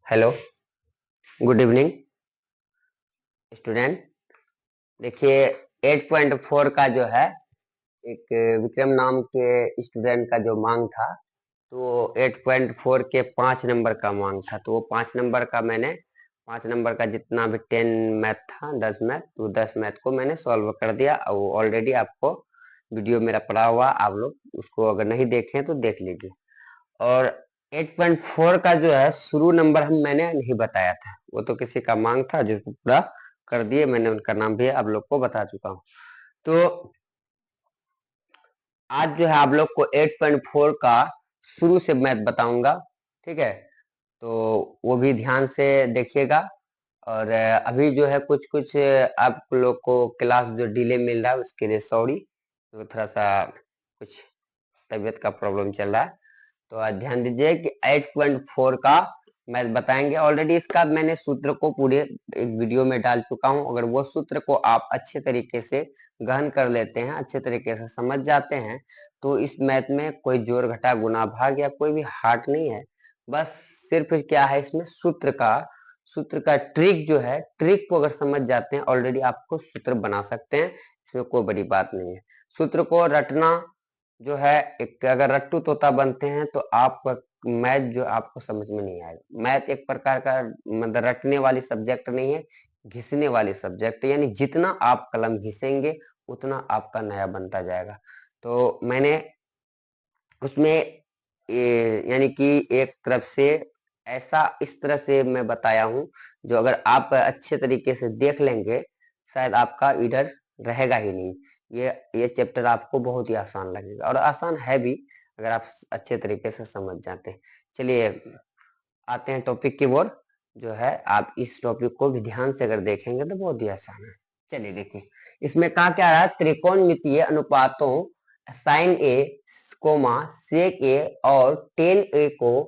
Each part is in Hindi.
Hello, good evening student. देखिए 8.4 का जो है एक विक्रम नाम के स्टूडेंट का जो मांग था, तो 8.4 के 5 नंबर का मांग था। तो वो 5 नंबर का मैंने 5 नंबर का जितना भी 10 मैथ था, 10 मैथ, तो 10 मैथ को मैंने सॉल्व कर दिया। और वो ऑलरेडी आपको वीडियो मेरा पड़ा हुआ, आप लोग उसको अगर नहीं देखे तो देख लीजिए। और 8.4 का जो है शुरू नंबर मैंने नहीं बताया था, वो तो किसी का मांग था जिसको पूरा कर दिए मैंने, उनका नाम भी आप लोग को बता चुका हूँ। तो आज जो है आप लोग को 8.4 का शुरू से मैथ बताऊंगा, ठीक है? तो वो भी ध्यान से देखिएगा। और अभी जो है कुछ कुछ आप लोग को क्लास जो डिले मिल रहा है उसके लिए सॉरी। तो थोड़ा सा कुछ तबीयत का प्रॉब्लम चल रहा है, तो आज ध्यान दीजिए कि 8.4 का मैं बताएंगे। ऑलरेडी इसका मैंने सूत्र को पूरे एक वीडियो में डाल चुका हूं। अगर वो सूत्र को आप अच्छे तरीके से गहन कर लेते हैं, अच्छे तरीके से समझ जाते हैं, तो इस मैथ में कोई जोड़ घटा गुना भाग या कोई भी हार्ट नहीं है। बस सिर्फ क्या है, इसमें सूत्र का ट्रिक जो है, ट्रिक को अगर समझ जाते हैं ऑलरेडी आपको सूत्र बना सकते हैं। इसमें कोई बड़ी बात नहीं है। सूत्र को रटना जो है, एक अगर रट्टू तोता बनते हैं तो आपका मैथ जो आपको समझ में नहीं आएगा। मैथ एक प्रकार का मतलब रटने वाली सब्जेक्ट नहीं है, घिसने वाली सब्जेक्ट। यानी जितना आप कलम घिसेंगे उतना आपका नया बनता जाएगा। तो मैंने उसमें यानी कि एक तरफ से ऐसा इस तरह से मैं बताया हूं, जो अगर आप अच्छे तरीके से देख लेंगे शायद आपका इधर रहेगा ही नहीं। ये चैप्टर आपको बहुत ही आसान लगेगा, और आसान है भी अगर आप अच्छे तरीके से समझ जाते हैं। चलिए आते हैं टॉपिक की ओर। जो है आप इस टॉपिक को भी ध्यान से अगर देखेंगे तो बहुत ही आसान है। चलिए देखिए, इसमें कहा क्या रहा है, त्रिकोणमितीय अनुपातों साइन ए कोमा सेक ए और टेन ए को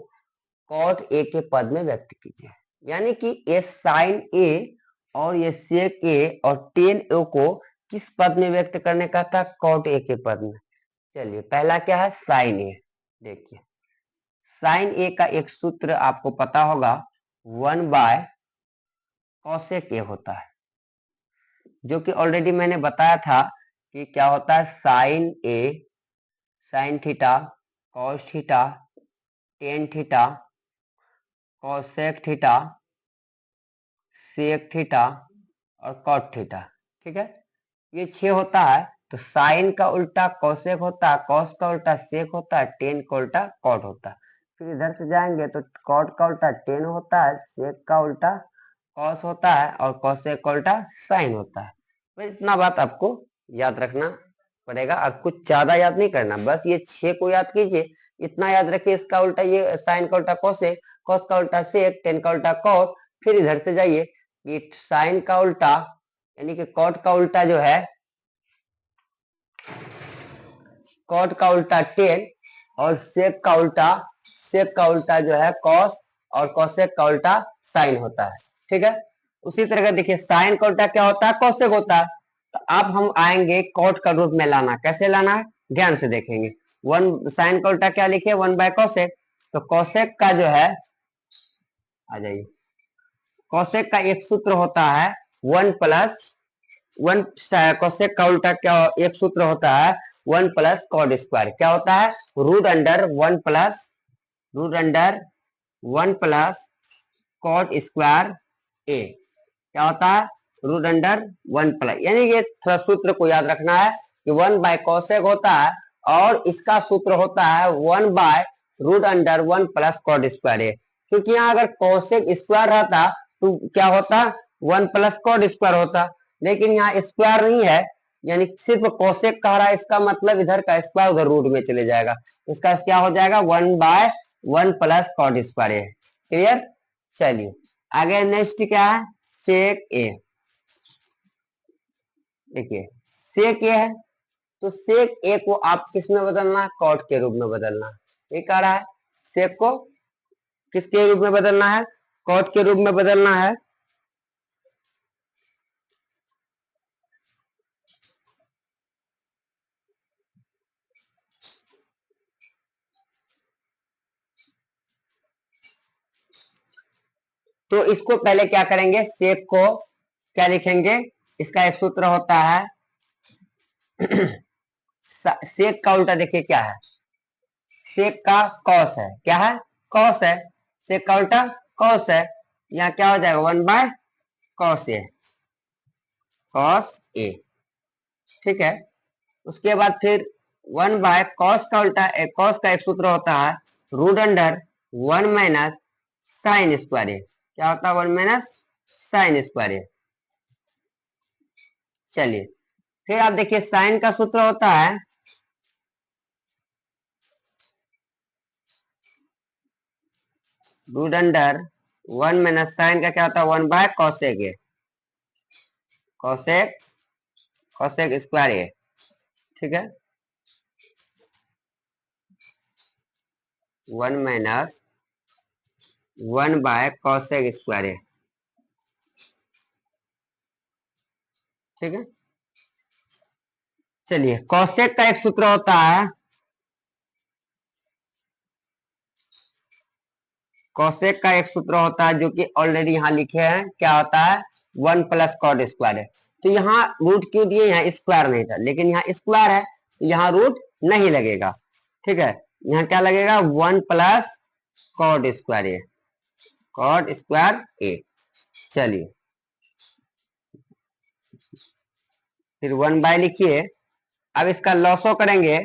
कॉट ए के पद में व्यक्त कीजिए। यानी कि ये साइन ए और ये सेक ए और टेन ए को किस पद में व्यक्त करने का था? कॉट ए के पद में। चलिए पहला क्या है, साइन ए। देखिए साइन ए का एक सूत्र आपको पता होगा, 1/कॉसेक ए होता है, जो कि ऑलरेडी मैंने बताया था कि क्या होता है। Sine A sine theta, cos theta, tan theta, cosec theta, sec theta और कॉट थीटा। ठीक है, ये 6 होता है। तो साइन का उल्टा कॉसेक होता है, कॉस का उल्टा सेक होता है, टेन का उल्टा कॉट होता है। फिर इधर से जाएंगे तो कॉट का उल्टा टेन होता है, सेक का उल्टा कॉस होता है और कॉसेक का उल्टा साइन होता है। तो इतना बात आपको याद रखना पड़ेगा, और कुछ ज्यादा याद नहीं करना, बस ये 6 को याद कीजिए। इतना याद रखिए, इसका उल्टा ये साइन का उल्टा कॉसेक, कॉस का उल्टा सेक, टेन का उल्टा कॉट। फिर इधर से जाइए कि साइन का उल्टा यानी कि कॉट का उल्टा जो है, कॉट का उल्टा टेन, और सेक का उल्टा जो है कॉस, और कॉसेक का उल्टा साइन होता है। ठीक है, उसी तरह का देखिए साइन का उल्टा क्या होता है, कॉसेक होता है। तो अब हम आएंगे कॉट का रूप में लाना, कैसे लाना है ध्यान से देखेंगे। वन साइन का उल्टा क्या लिखे, 1/कॉसेक। तो कॉसेक का जो है, आ जाइए, कॉसेक का एक सूत्र होता है 1+1। कोसेक का उल्टा क्या एक सूत्र होता है, 1+कॉट स्क्वायर। क्या होता है, √1+कॉट स्क्वायर ए। क्या होता है, √1+। यानी ये थोड़ा सूत्र को याद रखना है कि 1/कॉसेक होता है, और इसका सूत्र होता है 1/√1+कॉट स्क्वायर ए। क्योंकि यहाँ अगर कॉसेक स्क्वायर रहता तो क्या होता, 1+कॉट स्क्वायर होता। लेकिन यहाँ स्क्वायर नहीं है, यानी सिर्फ कोसेक कह रहा है, इसका मतलब इधर का स्क्वायर उधर रूट में चले जाएगा। इसका क्या हो जाएगा, 1/1+कॉट स्क्वायर। क्लियर। चलिए आगे नेक्स्ट क्या है, सेक ए। देखिए सेक ए है, तो सेक ए को आप किस में बदलना है, कॉट के रूप में बदलना है। ये कह रहा है सेक को किसके रूप में बदलना है, कॉट के रूप में बदलना है। तो इसको पहले क्या करेंगे, सेक को क्या लिखेंगे, इसका एक सूत्र होता है सेक का उल्टा देखिए क्या है, सेक का कॉस है, क्या है, कॉस है। सेक का उल्टा कॉस है, यहाँ क्या हो जाएगा, 1 बाय कॉस ए, कॉस ए, ठीक है। उसके बाद फिर 1 बाय कॉस का उल्टा, कॉस का एक सूत्र होता है रूट अंडर 1 - sin² ए, क्या होता है, 1 - sin²। चलिए फिर आप देखिए साइन का सूत्र होता है रूट अंडर 1 - साइन का क्या होता है, 1/cosec, कॉसेक कॉसेक स्क्वायर ए, ठीक है। 1 - 1/cosec², ठीक है। चलिए कॉसेक का एक सूत्र होता है, कॉसेक का एक सूत्र होता है जो कि ऑलरेडी यहाँ लिखे हैं, क्या होता है, 1 + cot² है। तो यहाँ रूट क्यों दिए, यहाँ स्क्वायर नहीं था, लेकिन यहाँ स्क्वायर है तो यहाँ रूट नहीं लगेगा, ठीक है। यहाँ क्या लगेगा, 1 + cot², cot²। चलिए फिर 1 बाय लिखिए। अब इसका लॉसो करेंगे,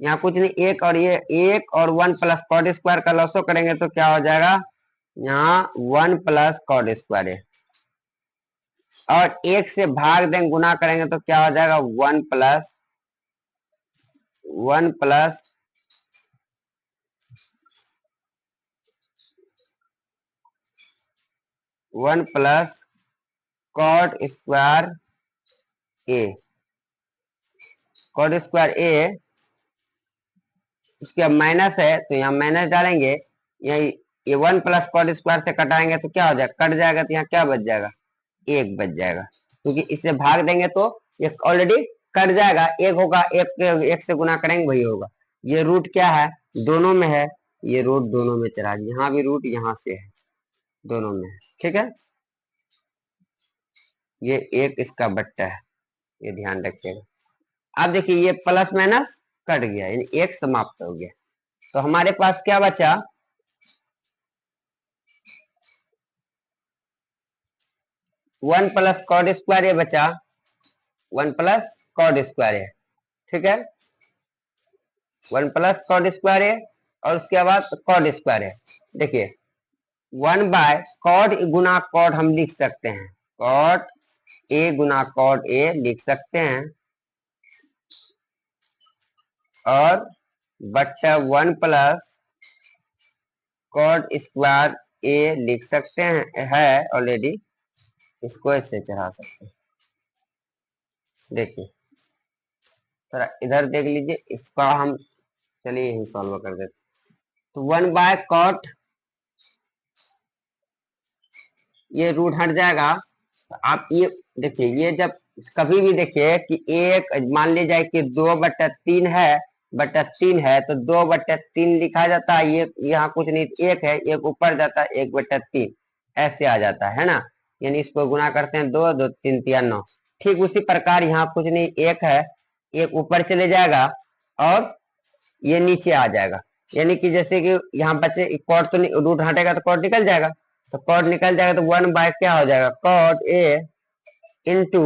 यहाँ कुछ नहीं, एक और ये एक और 1 + cot² का लॉसो करेंगे तो क्या हो जाएगा, यहाँ 1 + cot², और एक से भाग देंगे, गुना करेंगे तो क्या हो जाएगा, 1 + 1 + cot², cot²। उसके माइनस है तो यहाँ माइनस डालेंगे, ये 1 + cot² से कटाएंगे तो क्या हो जाएगा, कट जाएगा, तो यहाँ क्या बच जाएगा, एक बच जाएगा, क्योंकि इससे भाग देंगे तो ये ऑलरेडी कट जाएगा, एक होगा, एक से गुना करेंगे वही होगा। ये रूट क्या है, दोनों में है, ये रूट दोनों में चला, यहाँ भी रूट यहाँ से है, दोनों में है, ठीक है। ये एक इसका बट्टा है, ये ध्यान रखिएगा। अब देखिए ये प्लस माइनस कट गया, यानी एक समाप्त हो गया, तो हमारे पास क्या बचा, 1 + cot² बचा, 1 + cot², ठीक है। 1 + cot², और उसके बाद cot²। देखिए 1/cot गुना cot हम लिख सकते हैं, cot a Guna cot a लिख सकते हैं, और बट्टा 1 + cot² a लिख सकते हैं, है ऑलरेडी, इसको ऐसे चढ़ा सकते हैं। देखिए थोड़ा इधर देख लीजिए, इसका हम चलिए यही सॉल्व कर देते। तो 1/cot, ये रूट हट जाएगा, तो आप ये देखिए, ये जब कभी भी देखिए कि एक मान ली जाए कि 2/3 है, बटा 3 है, तो 2/3 लिखा जाता है, ये यहाँ कुछ नहीं, एक है, एक ऊपर जाता है, 1/3 ऐसे आ जाता है ना, यानी इसको गुना करते हैं, 2 2 3 3 9। ठीक उसी प्रकार यहाँ कुछ नहीं, एक है, एक ऊपर चले जाएगा और ये नीचे आ जाएगा, यानी कि जैसे कि यहाँ बचे कॉट, तो रूट हटेगा तो कॉट निकल जाएगा, तो कॉट निकल जाएगा तो 1 बाय क्या हो जाएगा, कॉट ए इंटू,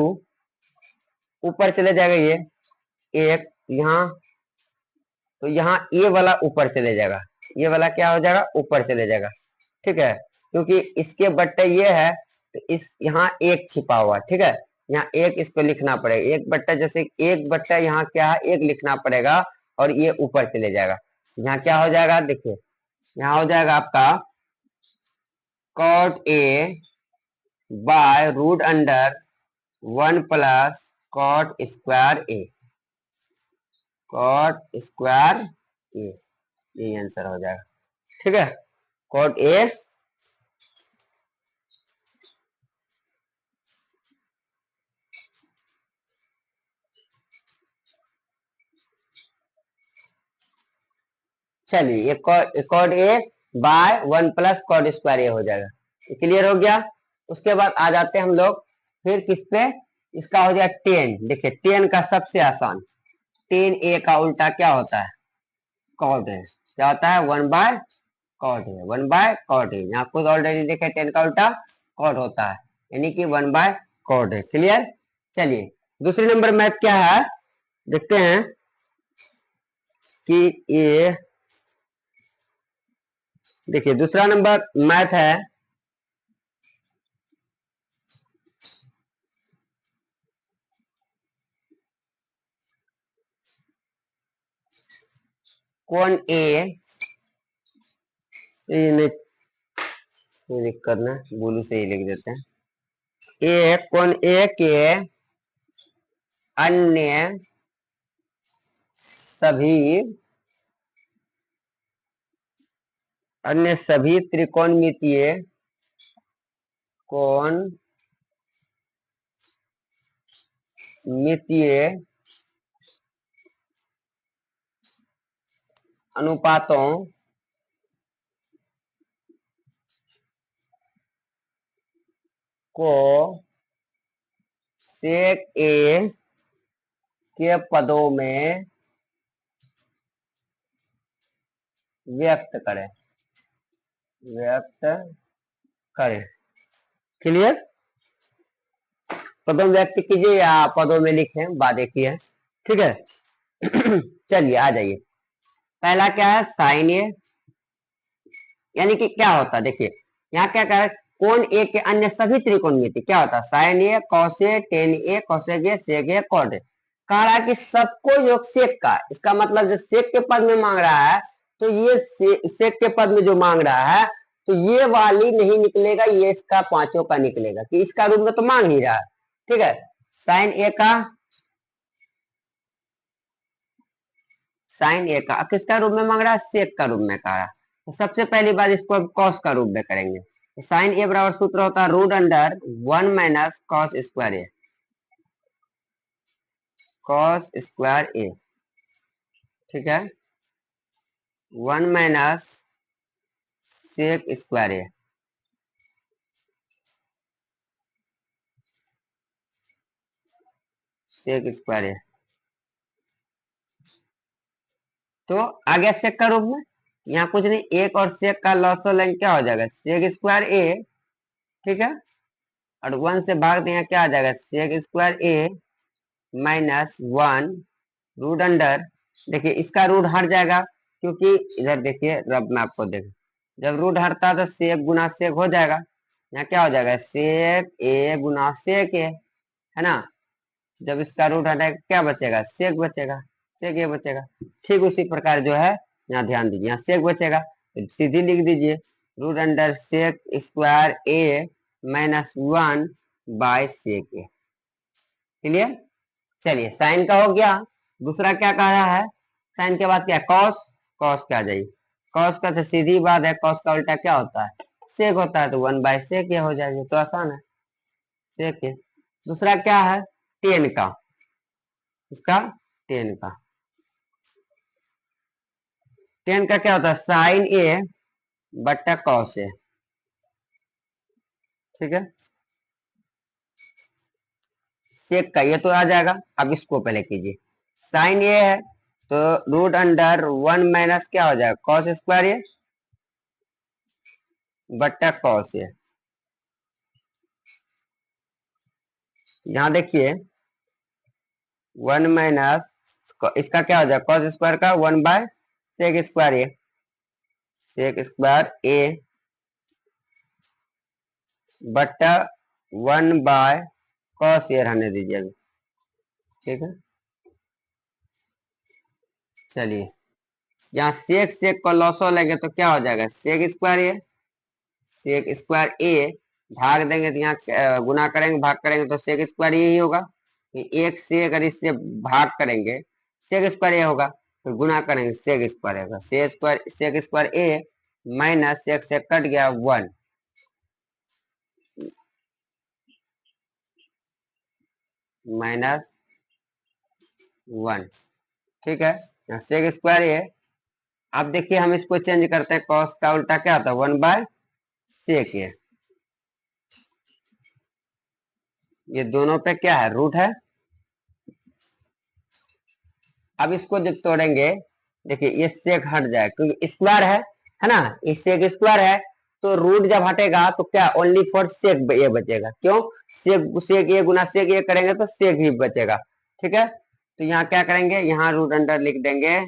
ऊपर चले जाएगा ये एक, यहाँ तो यहाँ ये वाला ऊपर चले जाएगा, ये वाला क्या हो जाएगा, ऊपर चले जाएगा, ठीक है, क्योंकि इसके बट्टे ये है, तो इस यहाँ एक छिपा हुआ, ठीक है, यहाँ एक इसको लिखना पड़ेगा, एक बट्टा, जैसे एक बट्टा यहाँ क्या है, एक लिखना पड़ेगा, और ये ऊपर चले जाएगा, यहाँ क्या हो जाएगा, देखिए यहाँ हो जाएगा आपका cot a by root under 1 + cot² a, cot² a, यही आंसर हो जाएगा, ठीक है, cot a। चलिए ये cot a bye 1 + cot² a हो जाएगा, क्लियर हो गया। उसके बाद आ जाते हैं हम लोग फिर किस पे, इसका हो गया टेन। देखिए टेन का सबसे आसान, टेन ए का उल्टा क्या होता है, कॉट है। क्या होता है, 1/, कॉट है, 1/, कॉट है। यहाँ खुद ऑलरेडी देखे टेन का उल्टा कॉट होता है, यानी कि 1/, कॉट है। क्लियर। चलिए दूसरे नंबर मैथ क्या है, देखते हैं कि ये, देखिए दूसरा नंबर मैथ है कौन ए, ये नहीं, ये लिख करना बोलू से ही लिख देते हैं, ए कौन ए के अन्य सभी, अन्य सभी त्रिकोणमितीय कोण मितीय अनुपातों को सेक ए के पदों में व्यक्त करें, व्यक्त करें। क्लियर। पदों में व्यक्त कीजिए या पदों में लिखें, बात देखिए है। ठीक है। चलिए आ जाइए, पहला क्या है साइन ए, यानी कि क्या होता है, देखिए यहाँ क्या कह रहा है, कौन ए के अन्य सभी त्रिकोणमिति क्या होता है, sine A, cos A, tan A, cosec A, sec A, cot A. कह रहा है कि सबको योग सेक का, इसका मतलब जो सेक के पद में मांग रहा है, तो ये सेक के पद में जो मांग रहा है, तो ये वाली नहीं निकलेगा, ये इसका पांचों का निकलेगा, कि इसका रूप में तो मांग ही रहा है। ठीक है, साइन ए का, साइन ए का किसका रूप में मांग रहा है, सेक का रूप में कह रहा है। तो सबसे पहली बात इसको अब कॉस का रूप में करेंगे। तो साइन ए बराबर सूत्र होता है रूट अंडर 1 - cos² ए, cos² ए। ठीक है, 1 - sec² ए, sec² ए। तो आ गया सेक का रूप में, यहाँ कुछ नहीं, एक और सेक का लॉस हो लेंगे, क्या हो जाएगा sec²a। ठीक है, और 1 से भाग देंगे, क्या आ जाएगा sec²a -1 रूट अंडर, देखिए इसका रूट हट जाएगा, क्योंकि इधर देखिए रब में आपको देख, जब रूट हटता है तो सेक गुना सेक हो जाएगा, यहाँ क्या हो जाएगा सेक ए गुना सेक ए, है ना। जब इसका रूट हटाएगा क्या बचेगा, सेक बचेगा, सेक ए बचेगा। ठीक उसी प्रकार जो है यहाँ ध्यान दीजिए, यहाँ सेक बचेगा तो सीधी लिख दीजिए रूट अंडर sec²a -1/sec ए। क्लियर। चलिए साइन का हो गया। दूसरा क्या कह रहा है, साइन के बाद क्या, कॉस, कॉस क्या जाइए, कॉस का तो सीधी बात है, कॉस का उल्टा क्या होता है, सेक होता है, तो 1/sec हो जाएगी, तो आसान है, सेक है। दूसरा क्या है, टेन का, इसका टेन का, टेन का क्या होता है साइन ए बट्टा कॉस ए। ठीक है, सेक का ये तो आ जाएगा, अब इसको पहले कीजिए, साइन ए है तो रूट अंडर 1 माइनस क्या हो जाएगा cos² ए बट्टा कॉस ए। यहाँ देखिए 1 - इसका क्या हो जाएगा cos² का 1/sec² ए, sec² ए बट्टा 1/cos ए रहने दीजिए अभी। ठीक है, चलिए यहाँ सेक सेक को लॉसो लेंगे तो क्या हो जाएगा sec² ए, sec² ए भाग देंगे तो यहाँ गुना करेंगे भाग करेंगे तो sec² ए ही होगा, कि एक से अगर इससे भाग करेंगे sec² ए होगा, फिर गुना करेंगे sec² होगा, sec² ए माइनस सेक से कट गया 1 -1। ठीक है, यहाँ sec² ए। अब देखिए हम इसको चेंज करते हैं, कॉस का उल्टा क्या होता है 1/sec ए। ये दोनों पे क्या है, रूट है। अब इसको जब तोड़ेंगे, देखिए ये सेक हट जाए क्योंकि स्क्वायर है ना, इस सेक स्क्वायर है, तो रूट जब हटेगा तो क्या ओनली फॉर सेक ये बचेगा। क्यों, सेक सेक ए गुना सेक ए करेंगे तो सेक ही बचेगा। ठीक है, तो यहाँ क्या करेंगे, यहाँ रूट अंडर लिख देंगे,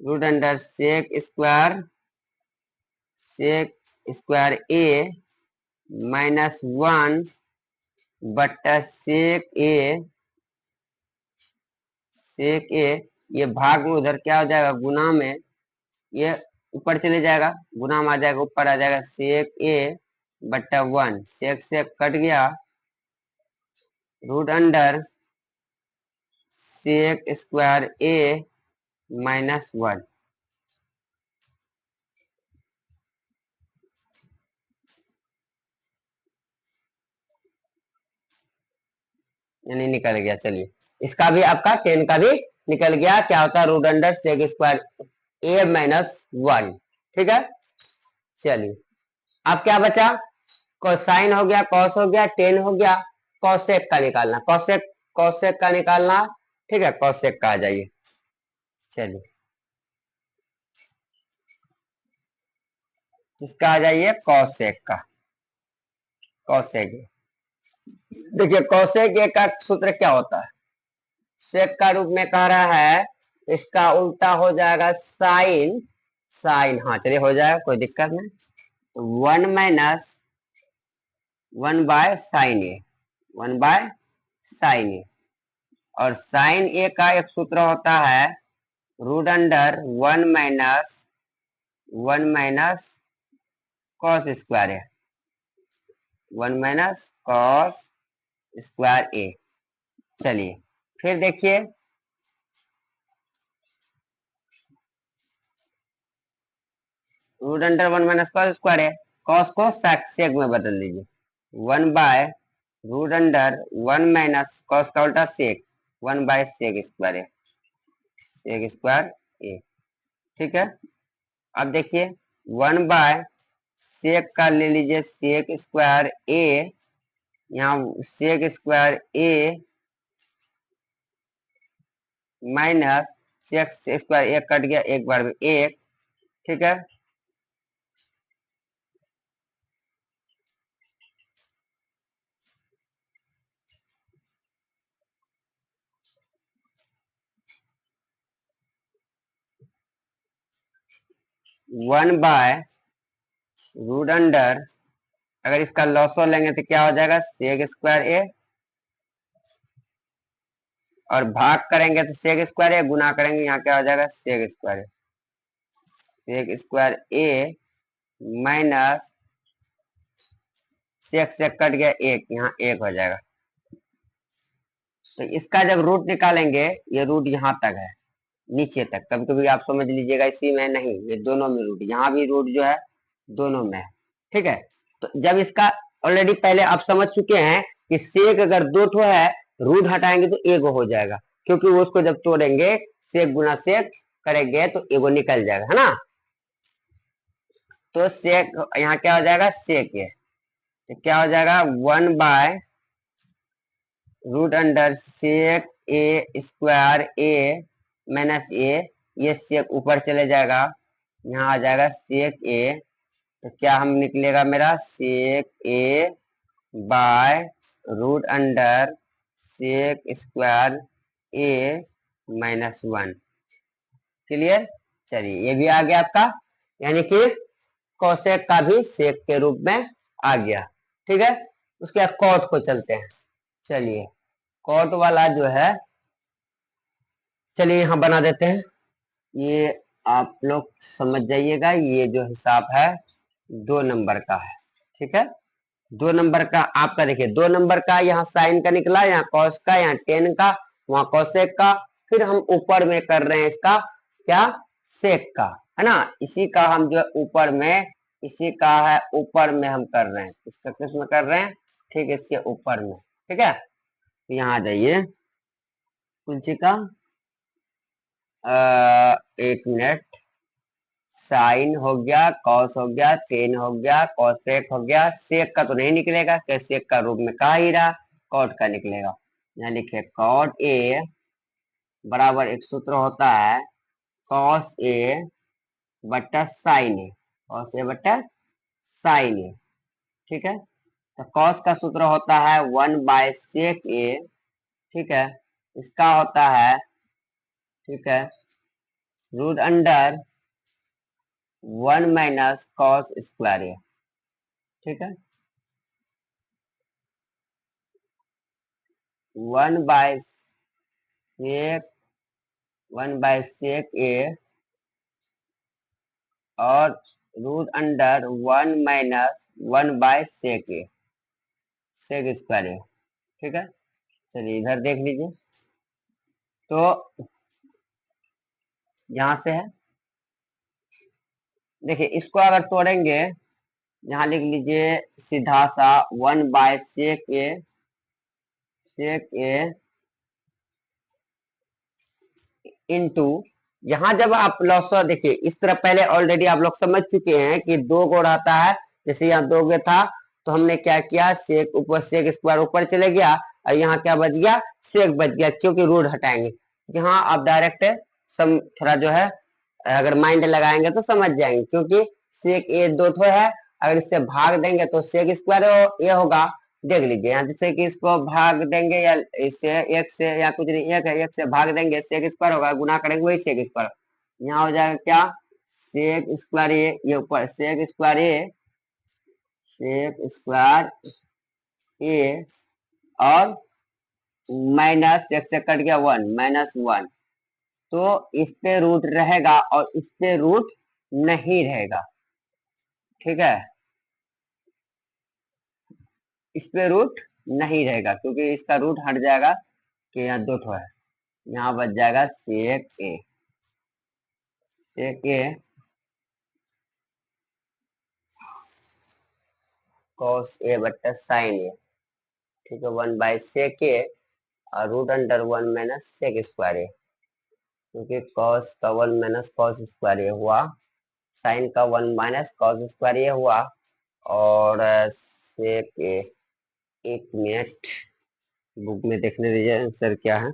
root under sec square A -1 बट्टा सेक ए, ये भाग में उधर क्या हो जाएगा, गुना में ये ऊपर चले जाएगा, गुना में आ जाएगा, ऊपर आ जाएगा सेक ए बट्टा 1, सेक से कट गया, root under sec square A -1। यानी निकल गया। चलिए इसका भी, आपका 10 का भी निकल गया। क्या होता है, root under sec square A -1। ठीक है, चलिए अब क्या बचा, कोसाइन हो गया, कॉस हो गया, टेन हो गया, कॉसेक का निकालना, कॉसेक कॉसेक का निकालना। ठीक है, कॉसेक का आ जाइए। चलिए किसका आ जाइए, कॉसेक का। कॉसेक, देखिए कॉसेक का सूत्र क्या होता है, सेक का रूप में कह रहा है, इसका उल्टा हो जाएगा साइन। साइन, हाँ चलिए हो जाएगा, कोई दिक्कत नहीं। तो 1 - 1/sin ए, 1/sin ए। और साइन ए का एक सूत्र होता है, root under 1 - 1 cos square A, 1 - cos square ए। चलिए फिर देखिए, रूट अंडर 1 - कॉस स्क्वायर है, कॉस को सेक में बदल दीजिए, 1/√अंडर 1 - कॉस का उल्टा सेक, 1/सेक स्क्वायर है, सेक स्क्वायर ए। ठीक है, अब देखिए 1/सेक का ले लीजिए, सेक स्क्वायर ए, यहाँ सेक स्क्वायर ए माइनस सेक स्क्वायर, एक कट गया, एक बार में एक। ठीक है, 1/√अंडर, अगर इसका लॉसो लेंगे तो क्या हो जाएगा, सेक स्क्वायर ए, और भाग करेंगे तो सेक स्क्वायर ए, गुना करेंगे यहाँ क्या हो जाएगा, सेक स्क्वायर ए, सेक स्क्वायर ए माइनस सेक से कट गया एक, यहाँ एक हो जाएगा। तो इसका जब रूट निकालेंगे, ये रूट यहाँ तक है, नीचे तक, कभी कभी आप समझ लीजिएगा इसी में नहीं, ये दोनों में रूट, यहाँ भी रूट जो है दोनों में है। ठीक है, तो जब इसका ऑलरेडी पहले आप समझ चुके हैं कि सेक अगर दो ठो है, रूट हटाएंगे तो एगो हो जाएगा, क्योंकि वो उसको जब तोड़ेंगे सेक गुना सेक करेंगे तो एगो निकल जाएगा, है ना। तो सेक यहाँ क्या हो जाएगा, सेक है, तो क्या हो जाएगा 1/√अंडर सेक ए स्क्वायर ए -ए, ये सेक ऊपर चले जाएगा, यहाँ आ जाएगा सेक ए। तो क्या हम निकलेगा मेरा, sec A by root under sec square A -1। Clear, चलिए ये भी आ गया आपका, यानी कि कोसेक का भी सेक के रूप में आ गया। ठीक है, उसके बाद कॉट को चलते हैं। चलिए कॉट वाला जो है, चलिए यहाँ बना देते हैं, ये आप लोग समझ जाइएगा, ये जो हिसाब है 2 नंबर का है। ठीक है, 2 नंबर का आपका, देखिए 2 नंबर का यहाँ साइन का निकला, यहाँ कॉस का, यहाँ टेन का, वहां कॉसेक का, फिर हम ऊपर में कर रहे हैं इसका क्या, सेक का, है ना। इसी का हम जो ऊपर में, इसी का है ऊपर में हम कर रहे हैं, इसका किस में कर रहे हैं, ठीक है, इसके ऊपर में। ठीक है, तो यहाँ आ जाइए कुंची का, 1 मिनट, साइन हो गया, कॉस हो गया, टेन हो गया, कॉसेक हो गया। सेक का तो नहीं निकलेगा, क्या सेक का रूप में कहा ही रहा, कॉट का निकलेगा। यहाँ लिखे कॉट ए बराबर एक सूत्र होता है कॉस ए बट्टा साइन ए, कॉस ए बट्टा साइन ए। ठीक है, तो कॉस का सूत्र होता है 1/सेक ए। ठीक है, इसका होता है, ठीक है, रूट अंडर 1 - cos² ए। ठीक है, 1/सेक 1/सेक ए और रूट अंडर 1 - 1/सेक ए, सेक² ए। ठीक है, चलिए इधर देख लीजिए। तो यहां से है, देखिए इसको अगर तोड़ेंगे, यहाँ लिख लीजिए सीधा सा 1/सेक ए इंटू, यहाँ जब आप लॉस देखिए इस तरह पहले ऑलरेडी आप लोग समझ चुके हैं कि दो गो रहता है। जैसे यहाँ दो गो था तो हमने क्या किया, सेक ऊपर सेक स्क्वायर ऊपर चले गया और यहाँ क्या बच गया, सेक बच गया, क्योंकि रूट हटाएंगे। यहाँ आप डायरेक्ट सम थोड़ा जो है अगर माइंड लगाएंगे तो समझ जाएंगे, क्योंकि सेक ए दो ठो है, अगर इससे भाग देंगे तो सेक स्क्वायर ए होगा। देख लीजिए यहाँ जैसे कि इसको भाग देंगे या इससे एक से या कुछ नहीं, एक है, एक से भाग देंगे सेक स्क्वायर होगा, गुना करेंगे वही सेक स्क्वायर। यहाँ हो जाएगा क्या, सेक स्क्वायर ए, ये ऊपर सेक स्क्वायर ए, सेक स्क्वायर ए और माइनस एक से कट गया 1 - 1, तो इस पे रूट रहेगा और इस पे रूट नहीं रहेगा। ठीक है, इस पे रूट नहीं रहेगा क्योंकि इसका रूट हट जाएगा कि यहाँ दो ठो है। यहाँ बच जाएगा सेक ए, सेक ए कॉस ए बट्टा साइन ए। ठीक है, 1/सेक ए और रूट अंडर 1 - सेक² ए, क्योंकि कॉस का 1 - cos² ए हुआ, साइन का 1 - cos² ए हुआ, और सेक ए, एक मिनट बुक में देखने दीजिए आंसर क्या है।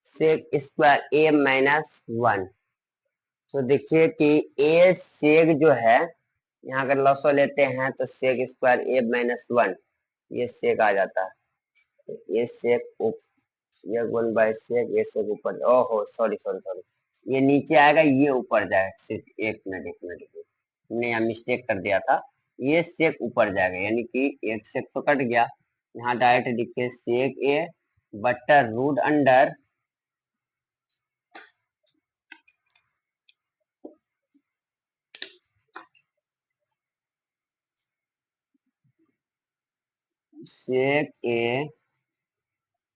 सेक स्क्वायर ए -1, तो देखिए कि ए सेक जो है, यहाँ अगर लॉसो लेते हैं तो सेक स्क्वायर ए -1, ये सेक आ जाता है, तो ये सेक ये 1/सेक, ये सेक ऊपर, ओहो सॉरी सॉरी सॉरी, ये नीचे आएगा, ये ऊपर जाएगा। सिर्फ एक मिनट एक मिनट, हमने यहाँ मिस्टेक कर दिया था, ये सेक ऊपर जाएगा, यानी कि एक सेक तो कट गया। यहाँ डायरेक्ट लिखे सेक ए बट्टा रूट अंडर सेक ए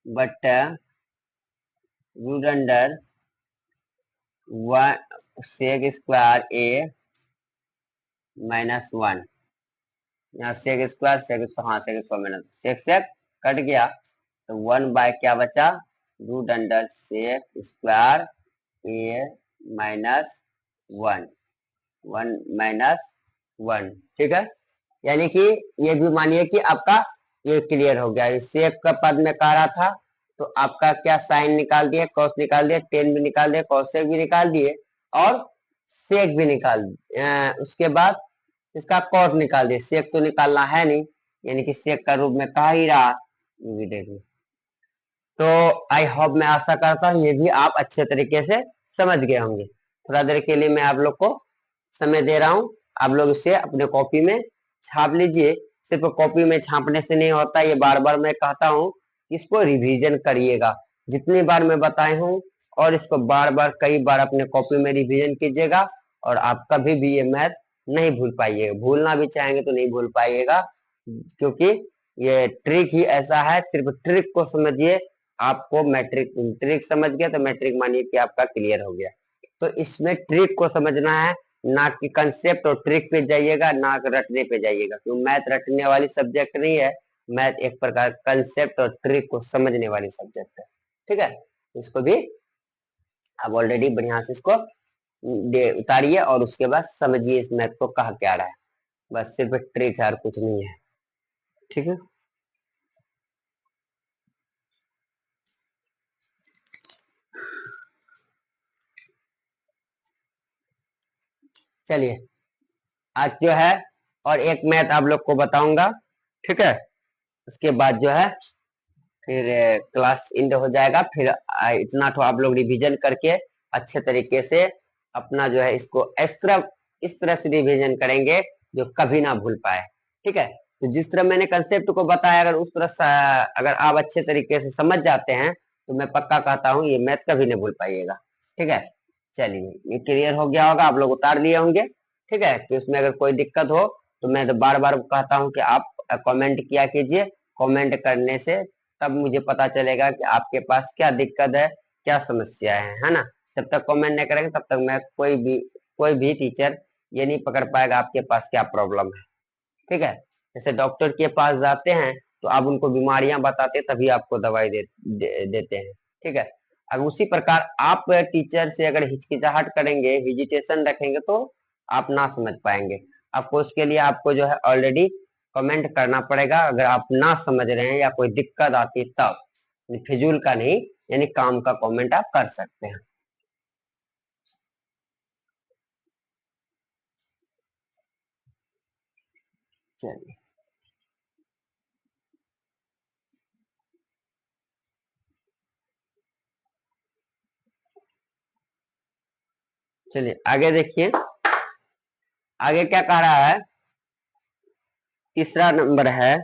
बट्टा root under one sec square A -1, यहाँ sec square minus sec sec cut गया, तो 1 बाय क्या बचा, root under sec square A -1, 1 - 1, ठीक है। यानी कि ये भी मानिए कि आपका ये क्लियर हो गया। सेक का पद में कह रहा था, तो आपका क्या साइन निकाल दिए, कॉस निकाल दिए, टेन भी निकाल दिए, कॉसेक भी निकाल दिए, और सेक भी निकाल उसके बाद इसका कॉट निकाल दिए। सेक तो निकालना है नहीं, यानी कि सेक का रूप में कहा ही रहा, ये भी देख लो। तो आई होप, मैं आशा करता हूँ ये भी आप अच्छे तरीके से समझ गए होंगे। थोड़ा देर के लिए मैं आप लोग को समय दे रहा हूँ, आप लोग इसे अपने कॉपी में छाप लीजिए। सिर्फ कॉपी में छापने से नहीं होता, ये बार बार मैं कहता हूँ, इसको रिवीजन करिएगा जितनी बार मैं बताए हूँ, और इसको बार बार कई बार अपने कॉपी में रिवीजन कीजिएगा, और आप कभी भी ये मैथ नहीं भूल पाइएगा। भूलना भी चाहेंगे तो नहीं भूल पाइएगा, क्योंकि ये ट्रिक ही ऐसा है। सिर्फ ट्रिक को समझिए, आपको मैट्रिक ट्रिक समझ गया तो मैट्रिक मानिए कि आपका क्लियर हो गया। तो इसमें ट्रिक को समझना है, ना कि कंसेप्ट और ट्रिक पे जाइएगा, ना रटने पे जाइएगा, क्योंकि मैथ रटने वाली सब्जेक्ट नहीं है। मैथ एक प्रकार कंसेप्ट और ट्रिक को समझने वाली सब्जेक्ट है, ठीक है। तो इसको भी आप ऑलरेडी बढ़िया से इसको उतारिए, और उसके बाद समझिए इस मैथ को कहा क्या रहा है। बस सिर्फ ट्रिक है और कुछ नहीं है, ठीक है। चलिए, आज जो है और एक मैथ आप लोग को बताऊंगा, ठीक है। उसके बाद जो है फिर क्लास एंड हो जाएगा। फिर इतना तो आप लोग रिवीजन करके अच्छे तरीके से अपना जो है इसको इस तरह से रिवीजन करेंगे जो कभी ना भूल पाए, ठीक है। तो जिस तरह मैंने कंसेप्ट को बताया, अगर उस तरह से अगर आप अच्छे तरीके से समझ जाते हैं, तो मैं पक्का कहता हूँ ये मैथ कभी नहीं भूल पाइएगा, ठीक है। चलिए, ये क्लियर हो गया होगा, आप लोग उतार लिए होंगे, ठीक है। कि उसमें अगर कोई दिक्कत हो तो मैं तो बार बार कहता हूँ कि आप कमेंट किया कीजिए। कमेंट करने से तब मुझे पता चलेगा कि आपके पास क्या दिक्कत है, क्या समस्या है ना। जब तक कमेंट नहीं करेंगे तब तक मैं कोई भी टीचर ये नहीं पकड़ पाएगा आपके पास क्या प्रॉब्लम है, ठीक है। जैसे डॉक्टर के पास जाते हैं तो आप उनको बीमारियां बताते तभी आपको दवाई देते हैं, ठीक है। अब उसी प्रकार आप टीचर से अगर हिचकिचाहट करेंगे, हिजिटेशन रखेंगे, तो आप ना समझ पाएंगे। आपको उसके लिए आपको जो है ऑलरेडी कमेंट करना पड़ेगा। अगर आप ना समझ रहे हैं या कोई दिक्कत आती है तब, फिजूल का नहीं, यानी काम का कमेंट आप कर सकते हैं। चलिए, चलिए आगे देखिए, आगे क्या कह रहा है। तीसरा नंबर है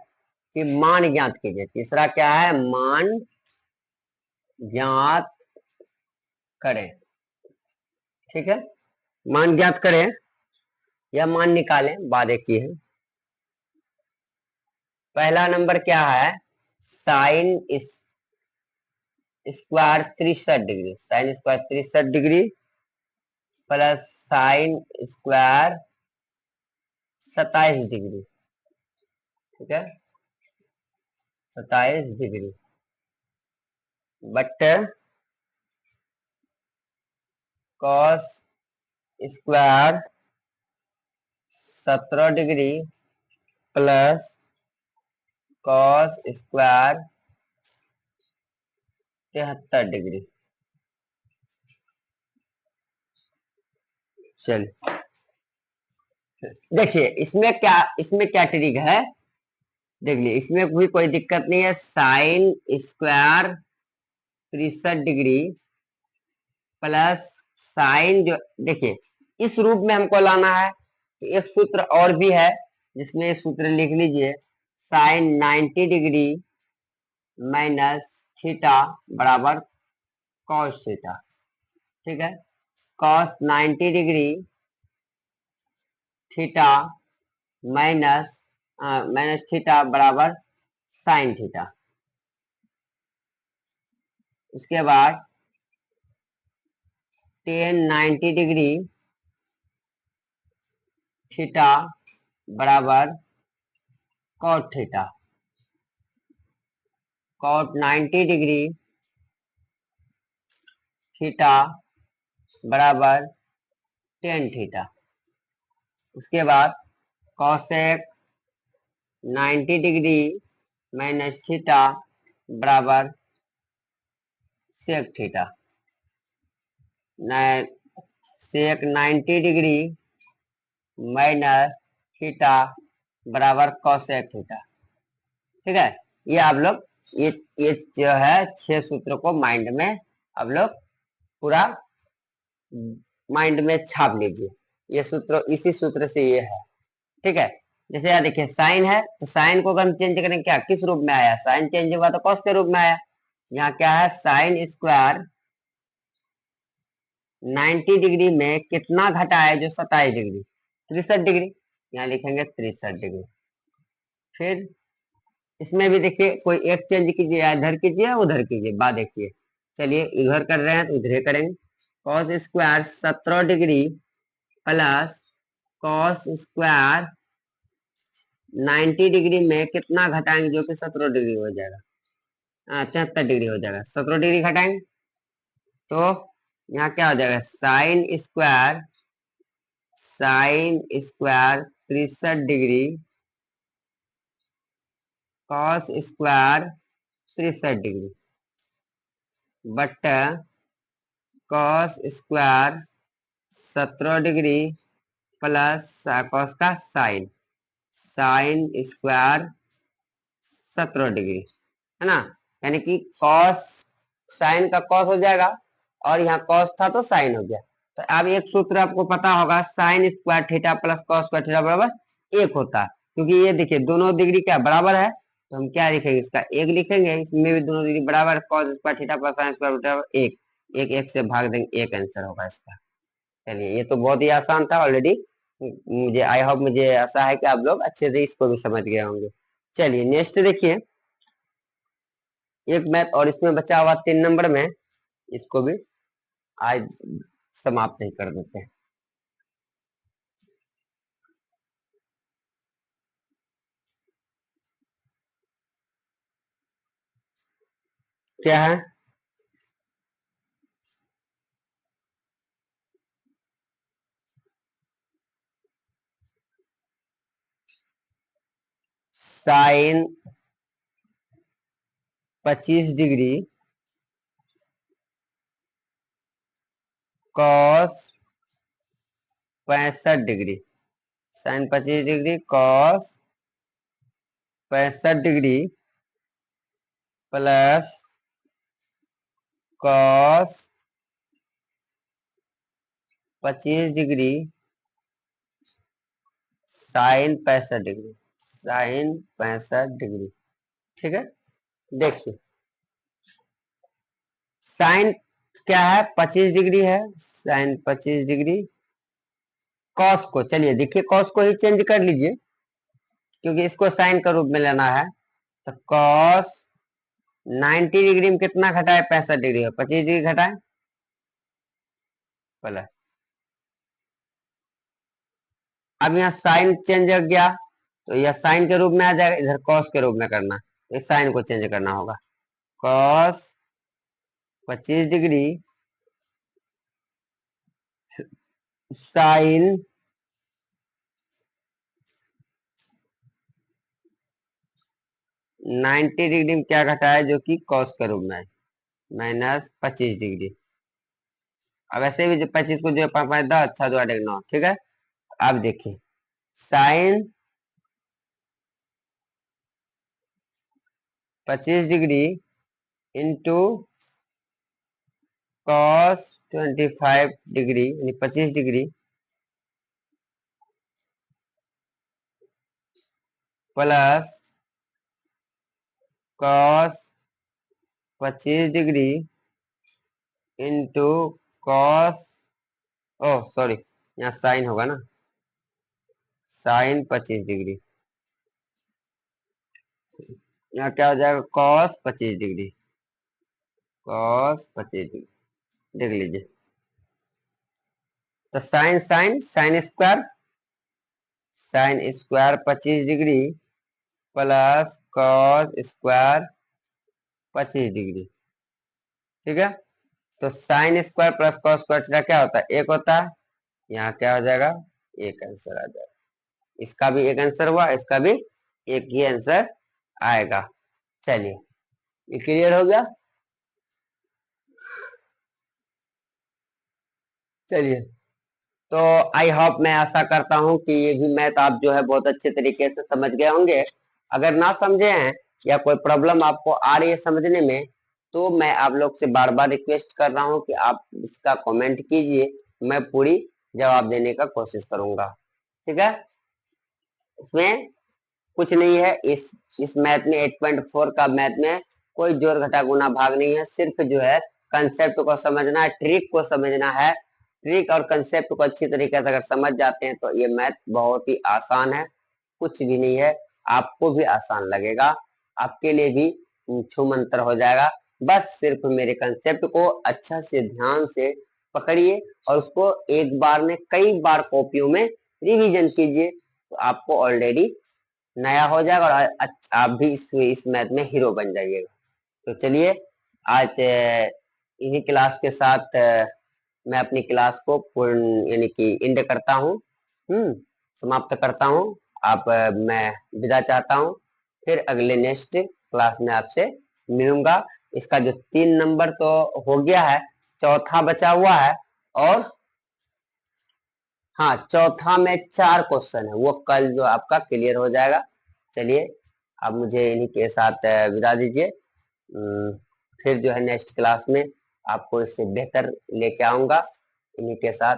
कि मान ज्ञात कीजिए। तीसरा क्या है, मान ज्ञात करें, ठीक है। मान ज्ञात करें या मान निकालें, बात एक ही है। पहला नंबर क्या है, sine square 63 degree, sine square 63 degree plus sine square 27 degree, ठीक है। 27 degree but cos square 17 degree plus cos square 73 degree. चलिए देखिए, इसमें क्या ट्रिक है, देख लिए। इसमें भी कोई दिक्कत नहीं है। Sine square 63 degree plus sign, जो देखिए इस रूप में हमको लाना है, तो एक सूत्र और भी है जिसमें ये सूत्र लिख लीजिए। साइन 90 डिग्री माइनस थीटा बराबर कॉस थीटा, ठीक है। Cos 90 degree theta minus minus theta बराबर साइन थीटा। उसके बाद टेन 90 डिग्री थीटा बराबर cot theta. Cot 90 degree theta बराबर टेन थीटा। उसके बाद कॉसेक 90 डिग्री माइनस थीटा बराबर sec theta. Sec 90 degree minus theta बराबर कॉसेक थीटा। ठीक है, ये आप लोग ये ये जो है 6 सूत्र को माइंड में आप लोग पूरा माइंड में छाप लीजिए। ये सूत्र इसी सूत्र से ये है। ठीक है, जैसे यहाँ देखिए साइन है, तो साइन को अगर हम चेंज करें, क्या किस रूप में आया, साइन चेंज हुआ तो कॉस के रूप में आया। यहाँ क्या है, साइन स्क्वायर 90 डिग्री में कितना घटा है, जो 27 डिग्री, 63 डिग्री। यहाँ लिखेंगे 63 डिग्री। फिर इसमें भी देखिए कोई एक चेंज कीजिए, या इधर कीजिए या उधर कीजिए, बात देखिए। चलिए इधर कर रहे हैं तो इधर करेंगे। Cos square 17 degree plus cos square 90 degree में कितना घटाएंगे, जो कि 17 डिग्री हो जाएगा, 73 डिग्री हो जाएगा। 17 डिग्री घटाएंगे तो यहाँ क्या हो जाएगा, sine square 63 degree cos square 63 degree but cos square 17 degree plus cos का साइन, साइन स्क्वायर 17 डिग्री, है ना। यानी कि कॉस, साइन का कॉस हो जाएगा, और यहाँ कॉस था तो साइन हो गया। तो अब एक सूत्र आपको पता होगा, sine square theta plus cos square theta बराबर एक होता है। क्योंकि ये देखिए दोनों डिग्री क्या बराबर है, तो हम क्या लिखेंगे, इसका एक लिखेंगे। इसमें भी दोनों डिग्री बराबर, cos square theta plus sine square बराबर एक, एक एक से भाग देंगे, एक आंसर होगा इसका। चलिए ये तो बहुत ही आसान था ऑलरेडी। मुझे आई होप, मुझे आशा है कि आप लोग अच्छे से इसको भी समझ गए होंगे। चलिए नेक्स्ट देखिए, एक मैथ और इसमें बचा हुआ 3 नंबर में, इसको भी आज समाप्त ही कर देते हैं। क्या है, sine 25 degree cos 65 degree, sine 25 degree cos 65 degree plus cos 25 degree sine 65 degree, sine 65 degree. ठीक है, देखिए साइन क्या है, 25 डिग्री है, साइन 25 डिग्री। कॉस को चलिए देखिए, कॉस को ही चेंज कर लीजिए, क्योंकि इसको साइन का रूप में लेना है। तो कॉस 90 डिग्री में कितना घटाए, 65 डिग्री, 25 डिग्री घटाए प्लस। अब यहाँ साइन चेंज हो गया, तो यह साइन के रूप में आ जाएगा, इधर कॉस के रूप में करना, तो इस साइन को चेंज करना होगा। कॉस 25 डिग्री साइन 90 डिग्री में क्या घटा है, जो कि कॉस के रूप में है, -25 डिग्री। अब ऐसे भी जो 25 को जो 5 5 10, अच्छा 2 8 1 9, ठीक है। अब देखिए sine 25 degree into cos 25 degree, यानी 25 degree plus cos 25 degree into cos, oh sorry, यहाँ साइन होगा ना, साइन 25 डिग्री। यहाँ क्या हो जाएगा, कॉस 25 डिग्री, कॉस 25 डिग्री। देख लीजिए तो sine sine sine square 25 degree plus cos square 25 degree. ठीक है, तो sine square plus cos square theta क्या होता है, एक होता है। यहाँ क्या हो जाएगा, एक आंसर आ जाएगा। इसका भी एक आंसर हुआ, इसका भी एक ही आंसर आएगा। चलिए, ये क्लियर हो गया। चलिए, तो आई होप, मैं आशा करता हूं कि ये भी मैथ आप जो है बहुत अच्छे तरीके से समझ गए होंगे। अगर ना समझे हैं या कोई प्रॉब्लम आपको आ रही है समझने में, तो मैं आप लोग से बार बार रिक्वेस्ट कर रहा हूं कि आप इसका कमेंट कीजिए, मैं पूरी जवाब देने का कोशिश करूंगा। ठीक है, इसमें कुछ नहीं है, इस मैथ में 8.4 का मैथ में कोई जोड़ घटा गुना भाग नहीं है। सिर्फ जो है कंसेप्ट को समझना है, ट्रिक को समझना है। ट्रिक और कंसेप्ट को अच्छी तरीके से अगर समझ जाते हैं तो ये मैथ बहुत ही आसान है, कुछ भी नहीं है। आपको भी आसान लगेगा, आपके लिए भी छू मंतर हो जाएगा। बस सिर्फ मेरे कंसेप्ट को अच्छा से ध्यान से पकड़िए और उसको एक बार में कई बार कॉपियों में रिवीजन कीजिए, तो आपको ऑलरेडी नया हो जाएगा और आप भी इस मैथ में हीरो बन जाइएगा। तो चलिए, आज इन्हीं क्लास के साथ मैं अपनी क्लास को पूर्ण यानी कि एंड करता हूँ, समाप्त करता हूँ। आप मैं विदा चाहता हूँ। फिर अगले नेक्स्ट क्लास में आपसे मिलूंगा। इसका जो 3 नंबर तो हो गया है, चौथा बचा हुआ है, और हाँ, चौथा में 4 क्वेश्चन है, वो कल जो आपका क्लियर हो जाएगा। चलिए, अब मुझे इन्हीं के साथ विदा दीजिए। फिर जो है नेक्स्ट क्लास में आपको इससे बेहतर लेके आऊंगा इन्हीं के साथ।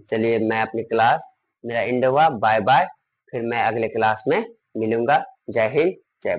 चलिए, मैं अपनी क्लास, मेरा एंड हुआ, बाय बाय। फिर मैं अगले क्लास में मिलूंगा। जय हिंद, जय